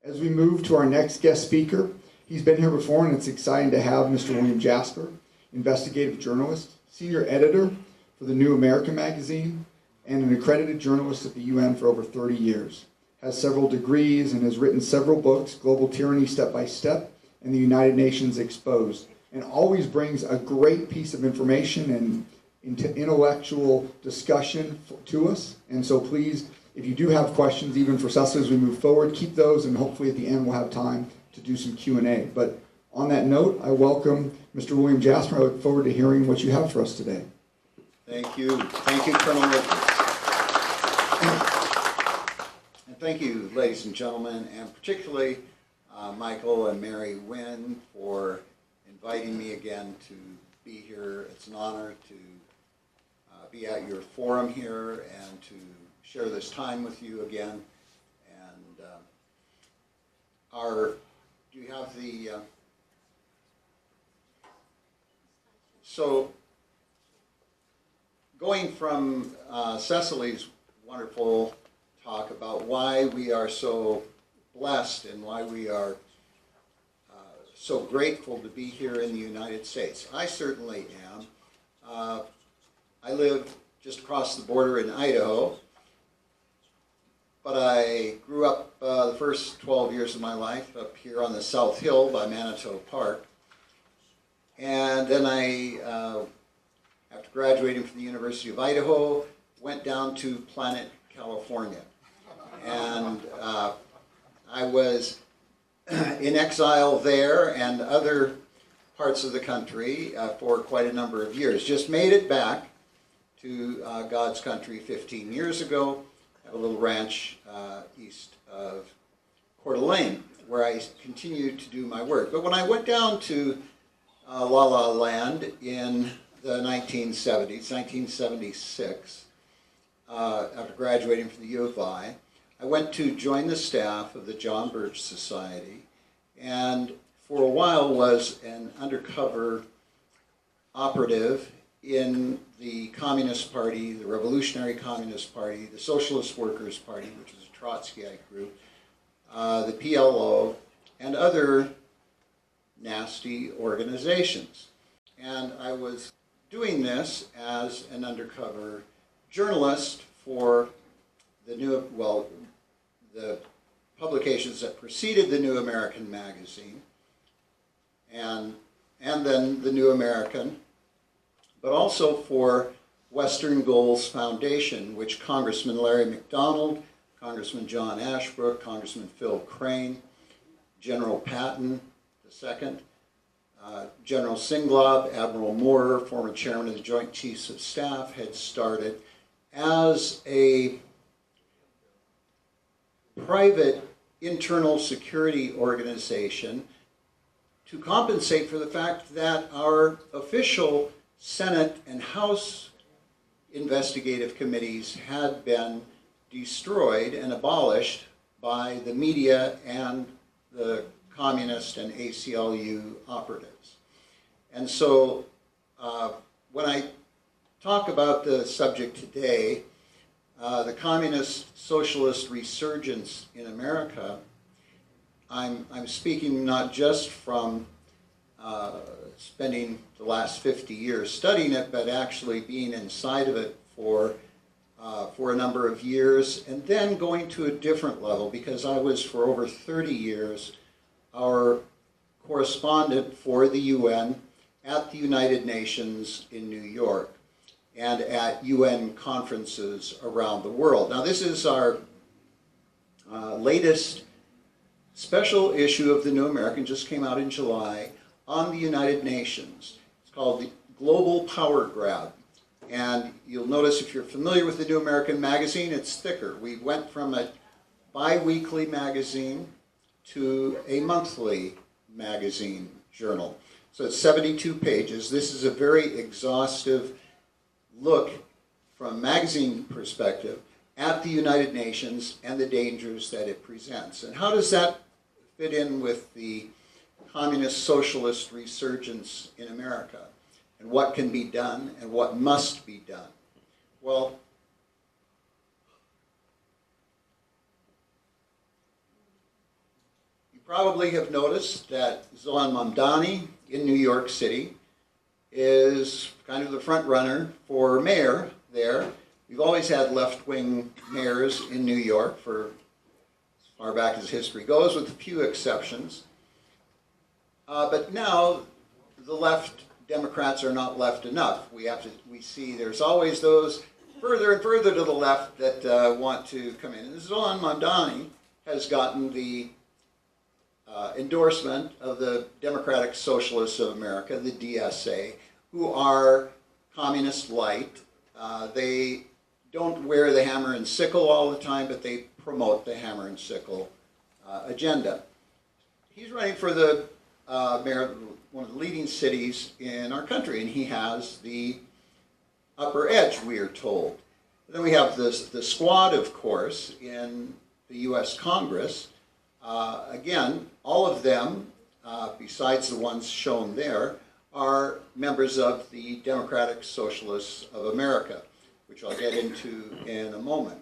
As we move to our next guest speaker, he's been here before, and it's exciting to have Mr. William Jasper, investigative journalist, senior editor for the New American magazine, and an accredited journalist at the UN for over 30 years. Has several degrees and has written several books, Global Tyranny Step by Step and the United Nations Exposed, and always brings a great piece of information and into intellectual discussion to us. And so please, if you do have questions, even for us as we move forward, keep those, and hopefully at the end we'll have time to do some Q&A. But on that note, I welcome Mr. William Jasper. I look forward to hearing what you have for us today. Thank you. Thank you, Colonel Wilkins. And thank you, ladies and gentlemen, and particularly Michael and Mary Wynn for inviting me again to be here. It's an honor to be at your forum here and to share this time with you again. And do you have the, so going from Cecily's wonderful talk about why we are so blessed and why we are so grateful to be here in the United States. I certainly am. I live just across the border in Idaho, but I grew up the first 12 years of my life up here on the South Hill by Manitou Park. And then I, after graduating from the University of Idaho, went down to Planet, California. And I was in exile there and other parts of the country for quite a number of years. Just made it back to God's country 15 years ago. I have a little ranch east of Coeur d'Alene where I continued to do my work. But when I went down to La La Land in the 1970s, 1976, after graduating from the U of I went to join the staff of the John Birch Society, and for a while was an undercover operative in the Communist Party, the Revolutionary Communist Party, the Socialist Workers' Party, which was a Trotskyite group, the PLO, and other nasty organizations. And I was doing this as an undercover journalist for the publications that preceded the New American magazine, and then the New American, but also for Western Goals Foundation, which Congressman Larry McDonald, Congressman John Ashbrook, Congressman Phil Crane, General Patton II, General Singlaub, Admiral Moore, former chairman of the Joint Chiefs of Staff, had started as a private internal security organization to compensate for the fact that our official Senate and House investigative committees had been destroyed and abolished by the media and the communist and ACLU operatives. And so when I talk about the subject today, the communist socialist resurgence in America, I'm speaking not just from spending the last 50 years studying it, but actually being inside of it for a number of years, and then going to a different level, because I was for over 30 years our correspondent for the UN at the United Nations in New York and at UN conferences around the world. Now, this is our latest special issue of the New American, just came out in July, on the United Nations. It's called the Global Power Grab. And you'll notice, if you're familiar with the New American magazine, it's thicker. We went from a bi-weekly magazine to a monthly magazine journal. So it's 72 pages. This is a very exhaustive look from a magazine perspective at the United Nations and the dangers that it presents. And how does that fit in with the communist socialist resurgence in America? And what can be done and what must be done? Well, probably have noticed that Zohan Mamdani in New York City is kind of the front runner for mayor there. We've always had left-wing mayors in New York for as far back as history goes, with a few exceptions. But now the left Democrats are not left enough. We see there's always those further and further to the left that want to come in. And Zohan Mamdani has gotten the endorsement of the Democratic Socialists of America, the DSA, who are communist light. They don't wear the hammer and sickle all the time, but they promote the hammer and sickle agenda. He's running for the mayor of one of the leading cities in our country, and he has the upper edge, we are told. And then we have the squad, of course, in the U.S. Congress. Again, all of them, besides the ones shown there, are members of the Democratic Socialists of America, which I'll get into in a moment.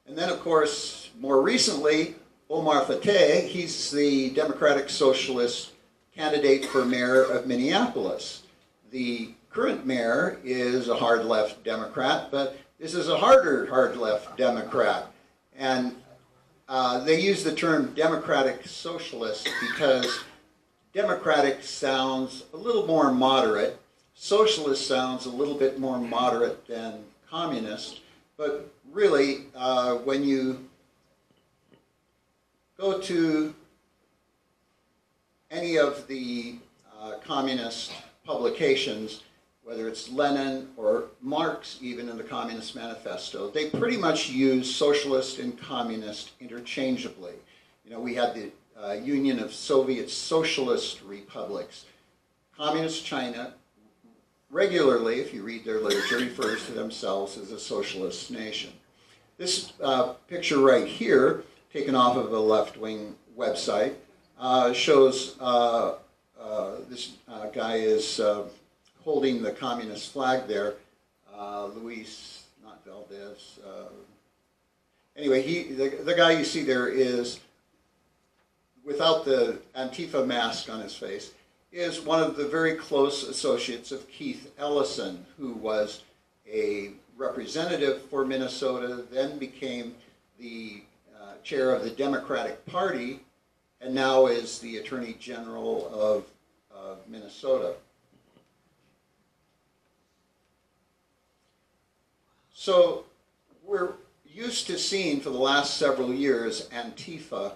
And then, of course, more recently, Omar Fateh, he's the Democratic Socialist candidate for mayor of Minneapolis. The current mayor is a hard left Democrat, but this is a harder hard left Democrat. And they use the term Democratic Socialist because Democratic sounds a little more moderate. Socialist sounds a little bit more moderate than communist. But really, when you go to any of the communist publications, whether it's Lenin or Marx even in the Communist Manifesto, they pretty much use socialist and communist interchangeably. You know, we had the Union of Soviet Socialist Republics. Communist China regularly, if you read their literature, refers to themselves as a socialist nation. This picture right here, taken off of a left-wing website, shows this guy is holding the communist flag there. Luis, not Valdez. Anyway, the guy you see there is, without the Antifa mask on his face, is one of the very close associates of Keith Ellison, who was a representative for Minnesota, then became the chair of the Democratic Party, and now is the Attorney General of Minnesota. So we're used to seeing for the last several years Antifa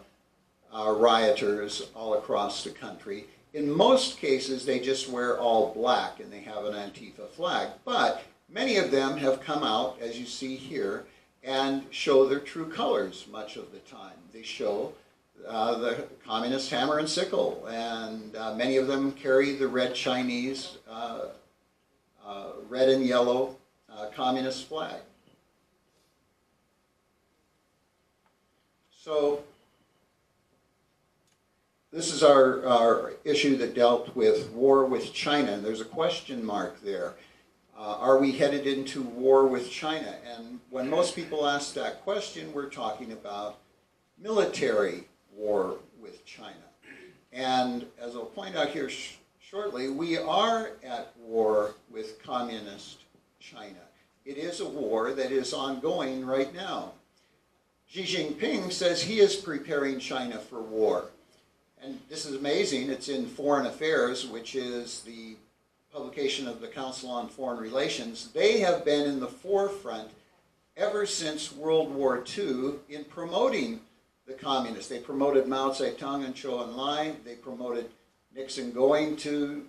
rioters all across the country. In most cases, they just wear all black and they have an Antifa flag. But many of them have come out, as you see here, and show their true colors much of the time. They show the communist hammer and sickle, and many of them carry the red Chinese, red and yellow communist flag. So this is our issue that dealt with war with China, and there's a question mark there. Are we headed into war with China? And when most people ask that question, we're talking about military war with China. And as I'll point out here shortly, we are at war with communist China. It is a war that is ongoing right now. Xi Jinping says he is preparing China for war. And this is amazing. It's in Foreign Affairs, which is the publication of the Council on Foreign Relations. They have been in the forefront ever since World War II in promoting the communists. They promoted Mao Zedong and Zhou Enlai. They promoted Nixon going to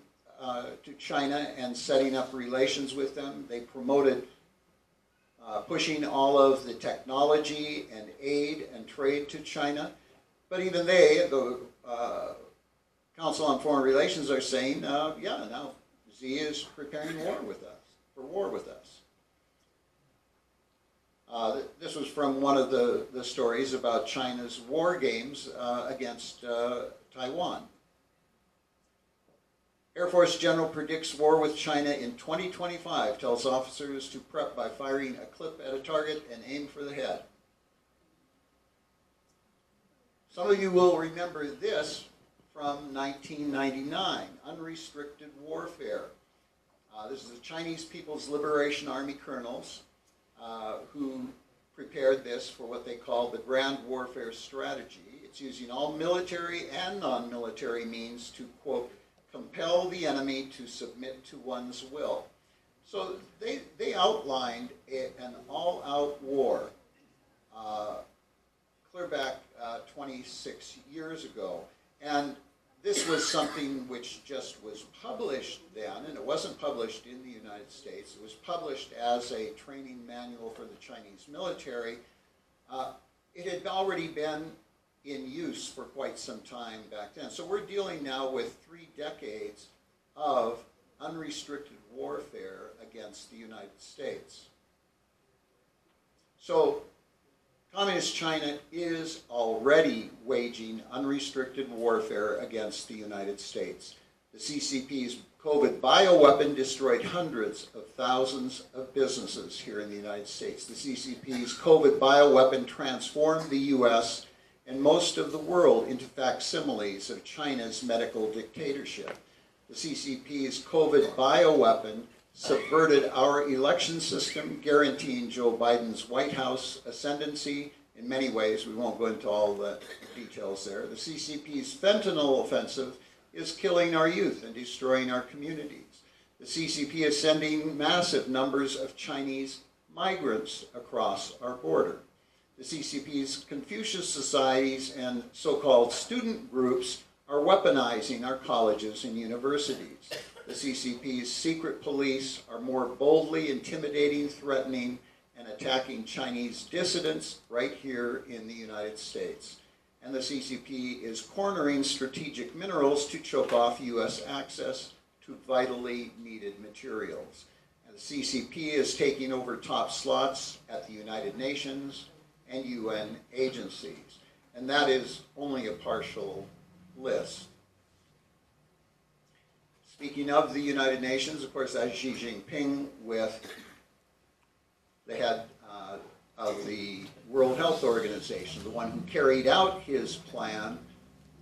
China and setting up relations with them. They promoted pushing all of the technology and aid and trade to China. But even they, the Council on Foreign Relations, are saying, yeah, now Xi is preparing war with us. This was from one of the stories about China's war games against Taiwan. Air Force General predicts war with China in 2025, tells officers to prep by firing a clip at a target and aim for the head. Some of you will remember this from 1999, unrestricted warfare. This is the Chinese People's Liberation Army colonels who prepared this for what they called the Grand Warfare Strategy. It's using all military and non-military means to, quote, compel the enemy to submit to one's will. So they outlined an all-out war clear back 26 years ago. And this was something which just was published then, and it wasn't published in the United States. It was published as a training manual for the Chinese military. It had already been in use for quite some time back then. So we're dealing now with 3 decades of unrestricted warfare against the United States. So Communist China is already waging unrestricted warfare against the United States. The CCP's COVID bioweapon destroyed hundreds of thousands of businesses here in the United States. The CCP's COVID bioweapon transformed the U.S. and most of the world into facsimiles of China's medical dictatorship. The CCP's COVID bioweapon subverted our election system, guaranteeing Joe Biden's White House ascendancy in many ways. We won't go into all the details there. The CCP's fentanyl offensive is killing our youth and destroying our communities. The CCP is sending massive numbers of Chinese migrants across our border. The CCP's Confucius societies and so-called student groups are weaponizing our colleges and universities. The CCP's secret police are more boldly intimidating, threatening, and attacking Chinese dissidents right here in the United States. And the CCP is cornering strategic minerals to choke off U.S. access to vitally needed materials. And the CCP is taking over top slots at the United Nations and UN agencies. And that is only a partial list. Speaking of the United Nations, of course, that's Xi Jinping with the head of the World Health Organization, the one who carried out his plan,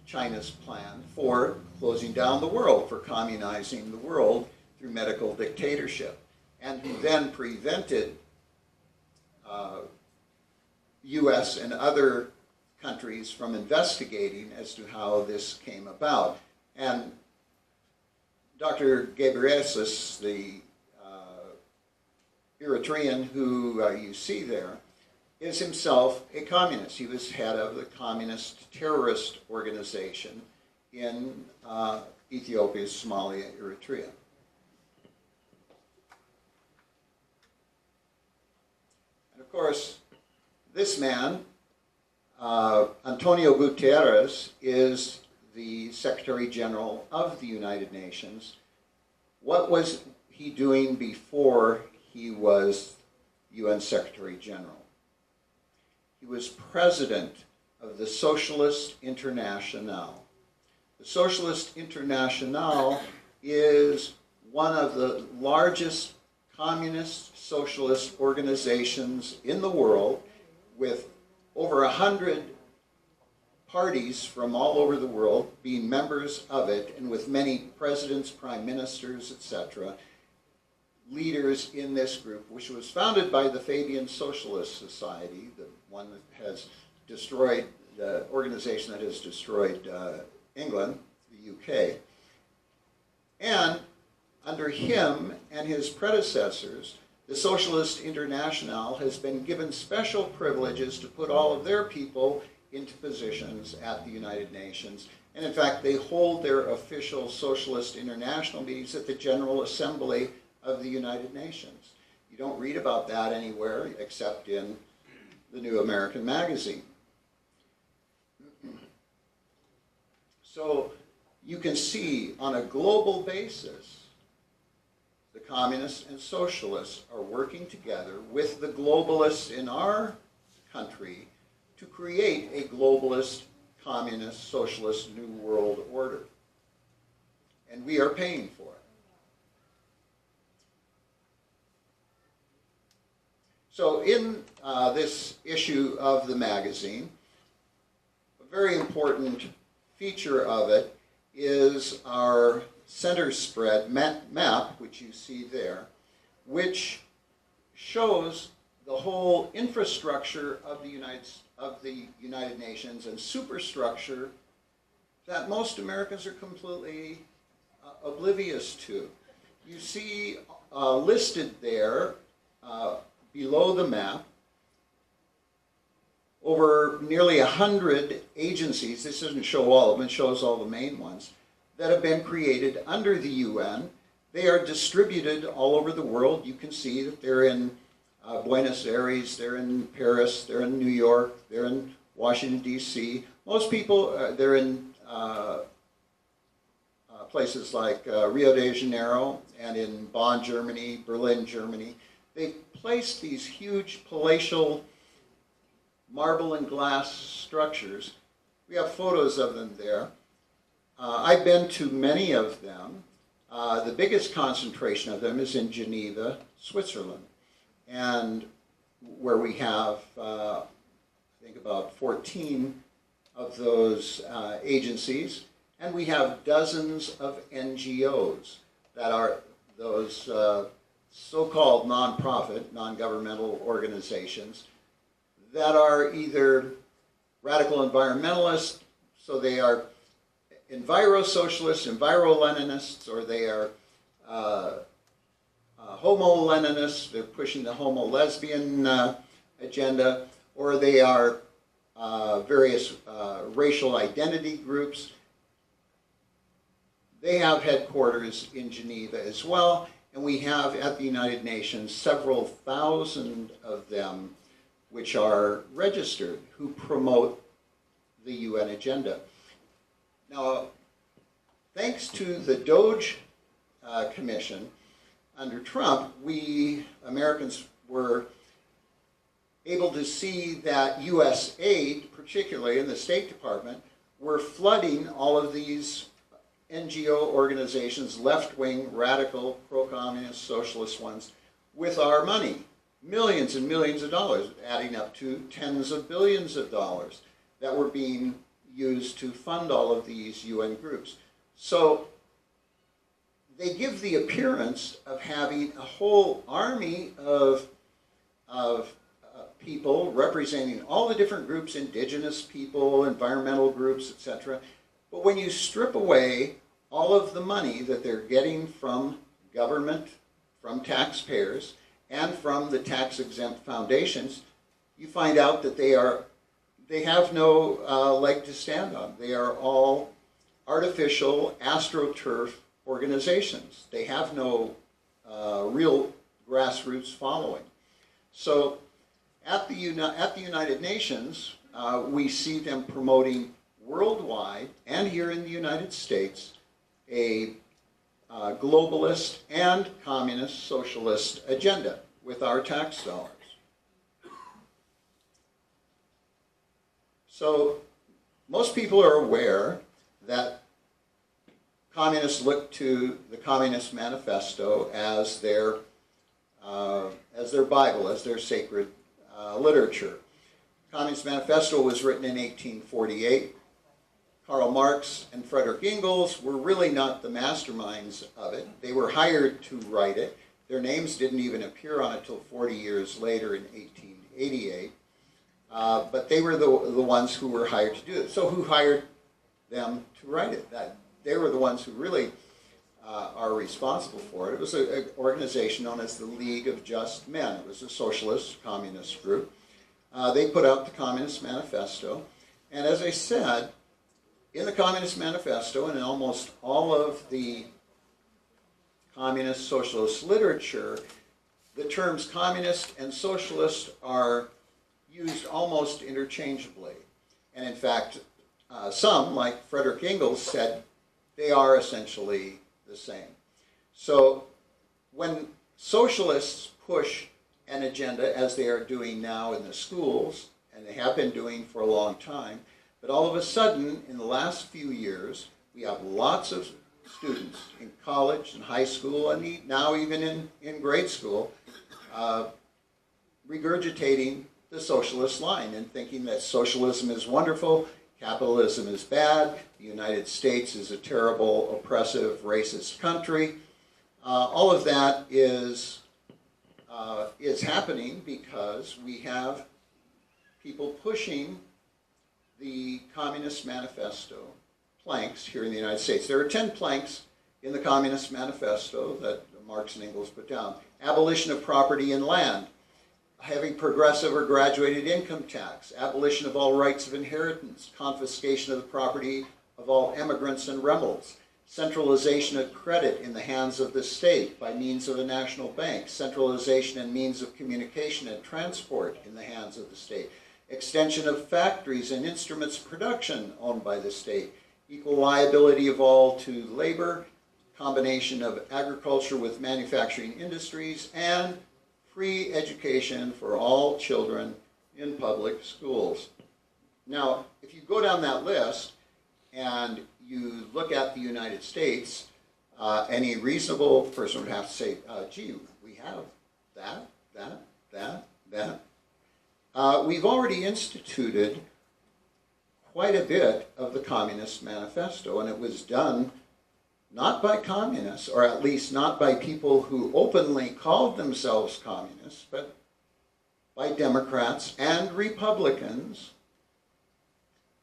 China's plan, for closing down the world, for communizing the world through medical dictatorship, and who then prevented U.S. and other countries from investigating as to how this came about. And Dr. Ghebreyesus, the Eritrean who you see there, is himself a communist. He was head of the communist terrorist organization in Ethiopia, Somalia, Eritrea. And of course, this man, Antonio Guterres, is the Secretary General of the United Nations. What was he doing before he was UN Secretary General? He was president of the Socialist International. The Socialist International is one of the largest communist socialist organizations in the world, with over 100 parties from all over the world being members of it, and with many presidents, prime ministers, etc., leaders in this group, which was founded by the Fabian Socialist Society, the one that has destroyed, the organization that has destroyed England, the UK. And under him and his predecessors, the Socialist International has been given special privileges to put all of their people into positions at the United Nations. And in fact, they hold their official Socialist International meetings at the General Assembly of the United Nations. You don't read about that anywhere except in the New American Magazine. So you can see on a global basis, the communists and socialists are working together with the globalists in our country to create a globalist, communist, socialist New World Order. And we are paying for it. So in this issue of the magazine, a very important feature of it is our center spread map, which you see there, which shows the whole infrastructure of the United Nations and superstructure that most Americans are completely oblivious to. You see listed there below the map over nearly 100 agencies. This doesn't show all of them, it shows all the main ones that have been created under the UN. They are distributed all over the world. You can see that they're in Buenos Aires, they're in Paris, they're in New York, they're in Washington, D.C. Most people, they're in places like Rio de Janeiro and in Bonn, Germany, Berlin, Germany. They've placed these huge palatial marble and glass structures. We have photos of them there. I've been to many of them. The biggest concentration of them is in Geneva, Switzerland, and where we have, I think, about 14 of those agencies, and we have dozens of NGOs that are those so-called non-profit, non-governmental organizations that are either radical environmentalists, so they are enviro-socialists, enviro-Leninists, or they are homo-Leninists, they're pushing the homo-lesbian agenda, or they are various racial identity groups. They have headquarters in Geneva as well, and we have at the United Nations several thousand of them which are registered, who promote the UN agenda. Now, thanks to the DOGE Commission, under Trump, we Americans were able to see that U.S. aid, particularly in the State Department, were flooding all of these NGO organizations, left-wing, radical, pro-communist, socialist ones, with our money. Millions and millions of dollars, adding up to tens of billions of dollars that were being used to fund all of these UN groups. So they give the appearance of having a whole army of people representing all the different groups, indigenous people, environmental groups, etc. But when you strip away all of the money that they're getting from government, from taxpayers, and from the tax-exempt foundations, you find out that they have no leg to stand on. They are all artificial, astroturf organizations. They have no real grassroots following. So at the United Nations, we see them promoting worldwide, and here in the United States, a globalist and communist socialist agenda with our tax dollars. So most people are aware that communists look to the Communist Manifesto as their Bible, as their sacred literature. The Communist Manifesto was written in 1848. Karl Marx and Frederick Engels were really not the masterminds of it. They were hired to write it. Their names didn't even appear on it till 40 years later in 1888. But they were the ones who were hired to do it. So who hired them to write it? They were the ones who really are responsible for it. It was an organization known as the League of Just Men. It was a socialist, communist group. They put out the Communist Manifesto. And as I said, in the Communist Manifesto and in almost all of the communist socialist literature, the terms communist and socialist are used almost interchangeably. And in fact, some, like Frederick Engels, said they are essentially the same. So when socialists push an agenda, as they are doing now in the schools, and they have been doing for a long time, but all of a sudden, in the last few years, we have lots of students in college and high school, and now even in grade school, regurgitating the socialist line and thinking that socialism is wonderful, Capitalism is bad. The United States is a terrible, oppressive, racist country. All of that is happening because we have people pushing the Communist Manifesto planks here in the United States. There are 10 planks in the Communist Manifesto that Marx and Engels put down. Abolition of property and land, having progressive or graduated income tax, abolition of all rights of inheritance, confiscation of the property of all immigrants and rebels, centralization of credit in the hands of the state by means of a national bank, centralization and means of communication and transport in the hands of the state, extension of factories and instruments of production owned by the state, equal liability of all to labor, combination of agriculture with manufacturing industries, and free education for all children in public schools. Now, if you go down that list and you look at the United States, any reasonable person would have to say, gee, we have that. We've already instituted quite a bit of the Communist Manifesto, and it was done not by communists, or at least not by people who openly called themselves communists, but by Democrats and Republicans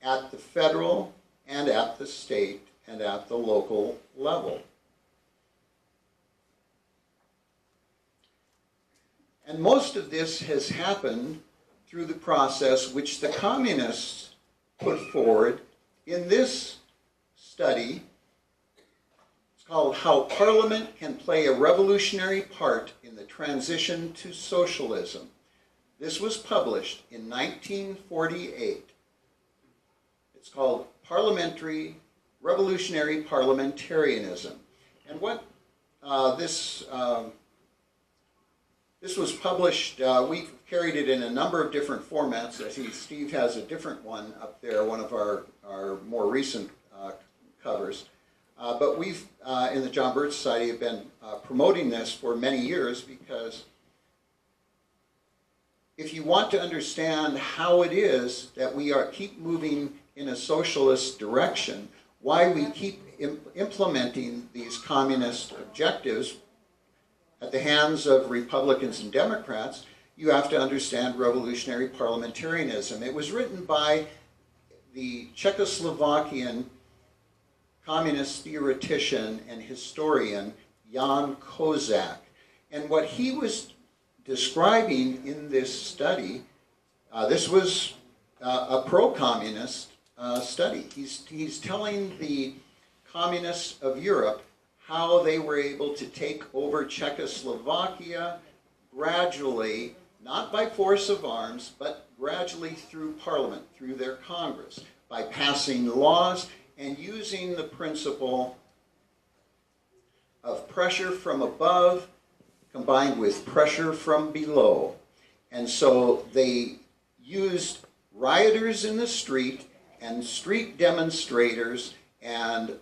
at the federal and at the state and at the local level. And most of this has happened through the process which the communists put forward in this study. It's called How Parliament Can Play a Revolutionary Part in the Transition to Socialism. This was published in 1948. It's called Revolutionary Parliamentarianism. And what this was published, we've carried it in a number of different formats. I see Steve has a different one up there, one of our more recent covers. But we've, in the John Birch Society, have been promoting this for many years because if you want to understand how it is that we keep moving in a socialist direction, why we keep implementing these communist objectives at the hands of Republicans and Democrats, you have to understand revolutionary parliamentarianism. It was written by the Czechoslovakian communist theoretician and historian Jan Kozak. And what he was describing in this study, this was a pro-communist study. He's telling the communists of Europe how they were able to take over Czechoslovakia gradually, not by force of arms, but gradually through Parliament, through their Congress, by passing laws and using the principle of pressure from above combined with pressure from below. And so they used rioters in the street and street demonstrators and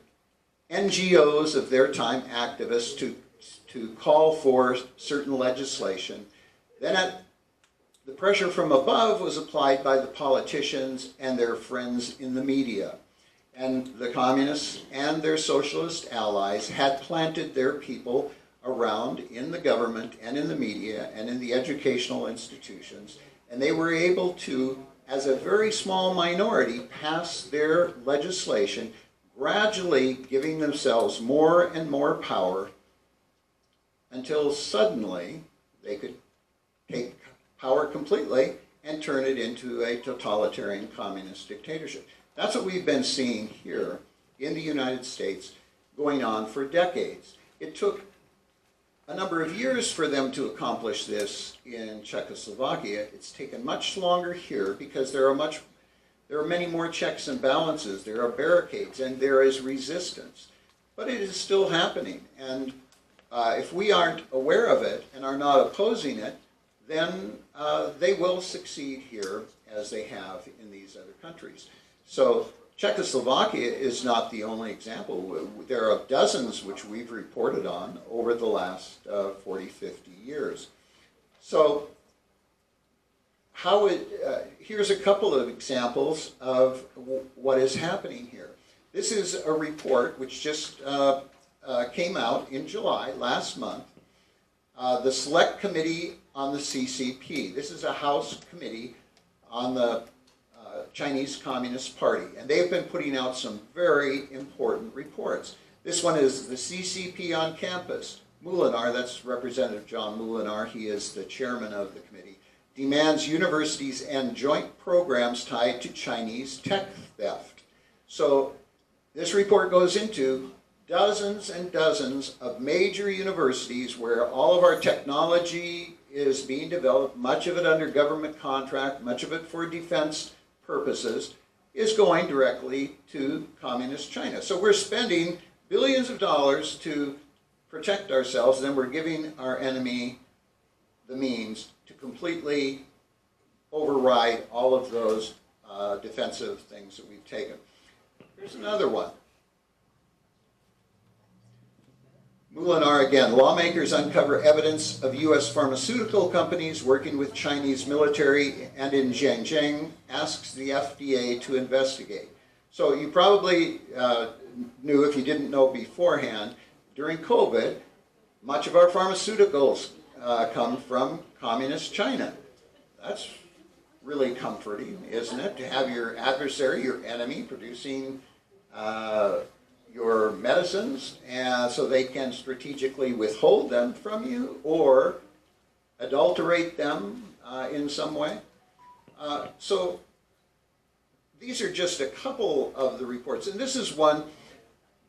NGOs of their time, activists, to call for certain legislation. Then the pressure from above was applied by the politicians and their friends in the media. And the communists and their socialist allies had planted their people around in the government and in the media and in the educational institutions. And they were able to, as a very small minority, pass their legislation, gradually giving themselves more and more power until suddenly they could take power completely and turn it into a totalitarian communist dictatorship. That's what we've been seeing here in the United States going on for decades. It took a number of years for them to accomplish this in Czechoslovakia. It's taken much longer here because there are many more checks and balances, there are barricades, and there is resistance. But it is still happening, and if we aren't aware of it and are not opposing it, then they will succeed here as they have in these other countries. So Czechoslovakia is not the only example. There are dozens which we've reported on over the last 40, 50 years. So here's a couple of examples of what is happening here. This is a report which just came out in July, last month. The Select Committee on the CCP. This is a House committee on the Chinese Communist Party, and they've been putting out some very important reports. This one is the CCP on campus. Moulinar, that's Representative John Moulinar, he is the chairman of the committee, demands universities end joint programs tied to Chinese tech theft. So this report goes into dozens and dozens of major universities where all of our technology is being developed, much of it under government contract, much of it for defense purposes, is going directly to Communist China. So we're spending billions of dollars to protect ourselves, and then we're giving our enemy the means to completely override all of those defensive things that we've taken. Here's another one. Moulinar again, lawmakers uncover evidence of U.S. pharmaceutical companies working with Chinese military and in Xinjiang, asks the FDA to investigate. So you probably knew, if you didn't know beforehand, during COVID, much of our pharmaceuticals come from Communist China. That's really comforting, isn't it? To have your adversary, your enemy, producing your medicines, and so they can strategically withhold them from you or adulterate them in some way. So these are just a couple of the reports, and this is one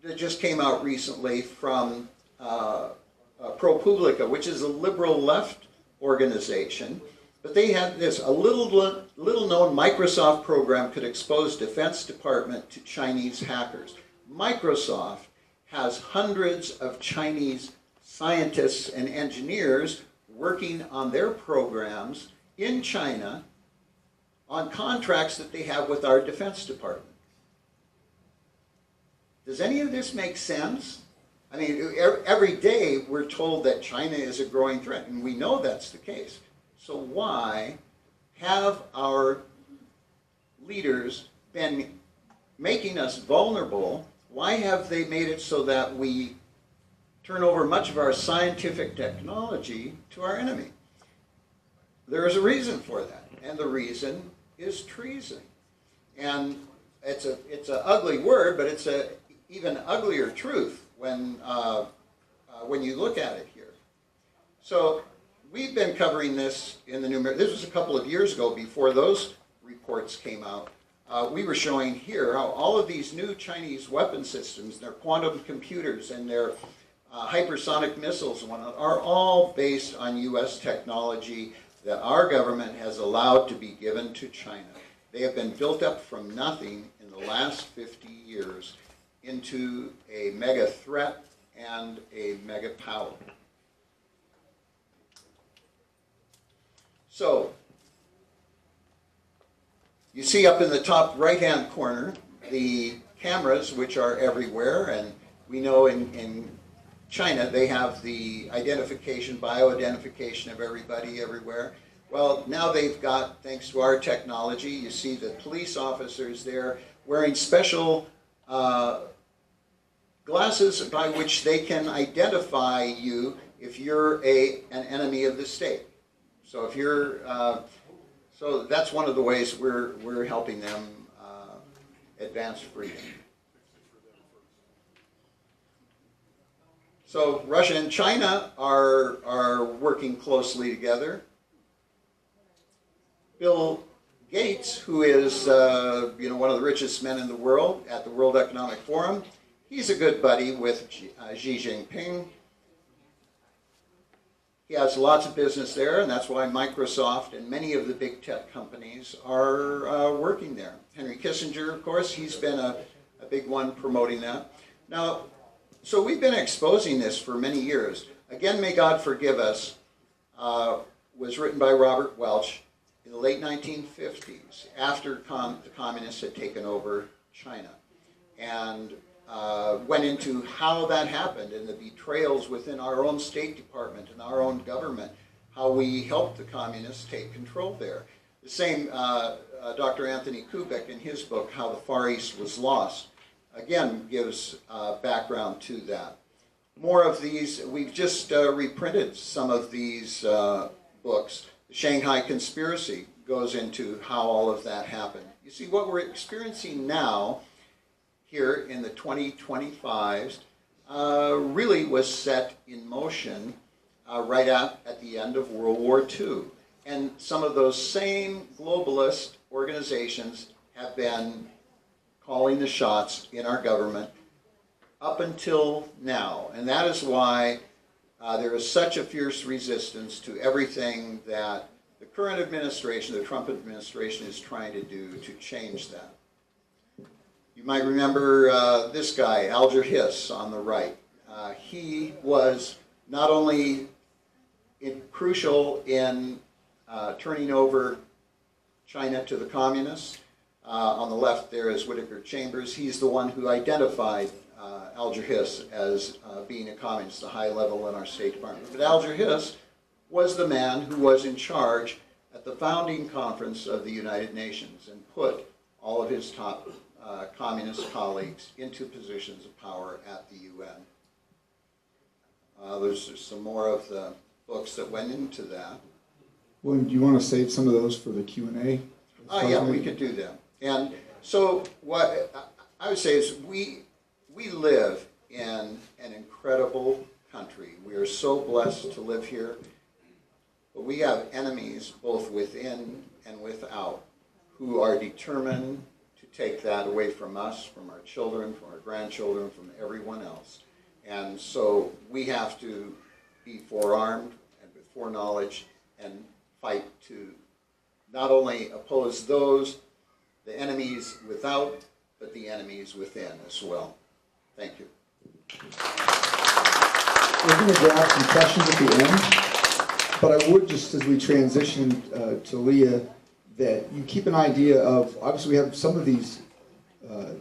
that just came out recently from ProPublica, which is a liberal left organization. But they had this, a little-known Microsoft program could expose Defense Department to Chinese hackers. Microsoft has hundreds of Chinese scientists and engineers working on their programs in China on contracts that they have with our Defense Department. Does any of this make sense? I mean, every day we're told that China is a growing threat, and we know that's the case. So why have our leaders been making us vulnerable? Why have they made it so that we turn over much of our scientific technology to our enemy? There is a reason for that, and the reason is treason. And it's an ugly word, but it's an even uglier truth when you look at it here. So we've been covering this in the this was a couple of years ago before those reports came out. We were showing here how all of these new Chinese weapon systems, their quantum computers and their hypersonic missiles and whatnot, are all based on U.S. technology that our government has allowed to be given to China. They have been built up from nothing in the last 50 years into a mega threat and a mega power. So, you see up in the top right-hand corner the cameras, which are everywhere, and we know in China they have the identification, bio-identification of everybody everywhere. Well, now they've got, thanks to our technology, you see the police officers there wearing special glasses by which they can identify you if you're an enemy of the state. So if you're, so that's one of the ways we're helping them advance freedom. So Russia and China are working closely together. Bill Gates, who is one of the richest men in the world at the World Economic Forum, he's a good buddy with Xi Jinping. He has lots of business there, and that's why Microsoft and many of the big tech companies are working there. Henry Kissinger, of course, he's been a big one promoting that. Now, so we've been exposing this for many years. Again, May God Forgive Us was written by Robert Welch in the late 1950s, after the communists had taken over China, and went into how that happened and the betrayals within our own State Department and our own government, how we helped the communists take control there. The The same, Dr. Anthony Kubik in his book, How the Far East Was Lost, again gives background to that. More of these, we've just reprinted some of these books. The Shanghai Conspiracy goes into how all of that happened. You see, what we're experiencing now here in the 2025s really was set in motion right at the end of World War II. And some of those same globalist organizations have been calling the shots in our government up until now. And that is why there is such a fierce resistance to everything that the current administration, the Trump administration, is trying to do to change that. You might remember this guy, Alger Hiss, on the right. He was not only crucial in turning over China to the communists. On the left there is Whittaker Chambers. He's the one who identified Alger Hiss as being a communist, a high level in our State Department. But Alger Hiss was the man who was in charge at the founding conference of the United Nations and put all of his top communist colleagues into positions of power at the UN. There's some more of the books that went into that. William, do you want to save some of those for the Q&A? Yeah, we could do that. And so what I would say is we live in an incredible country. We are so blessed to live here. But we have enemies both within and without who are determined to take that away from us, from our children, from our grandchildren, from everyone else. And so we have to be forearmed and with foreknowledge and fight to not only oppose those, the enemies without, but the enemies within as well. Thank you. We're going to grab some questions at the end, but I would just, as we transition to Leah, that you keep an idea of, obviously we have some of these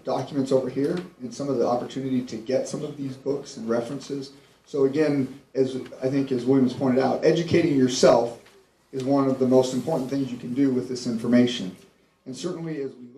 documents over here and some of the opportunity to get some of these books and references. So again, as I think as William has pointed out, educating yourself is one of the most important things you can do with this information. And certainly as we look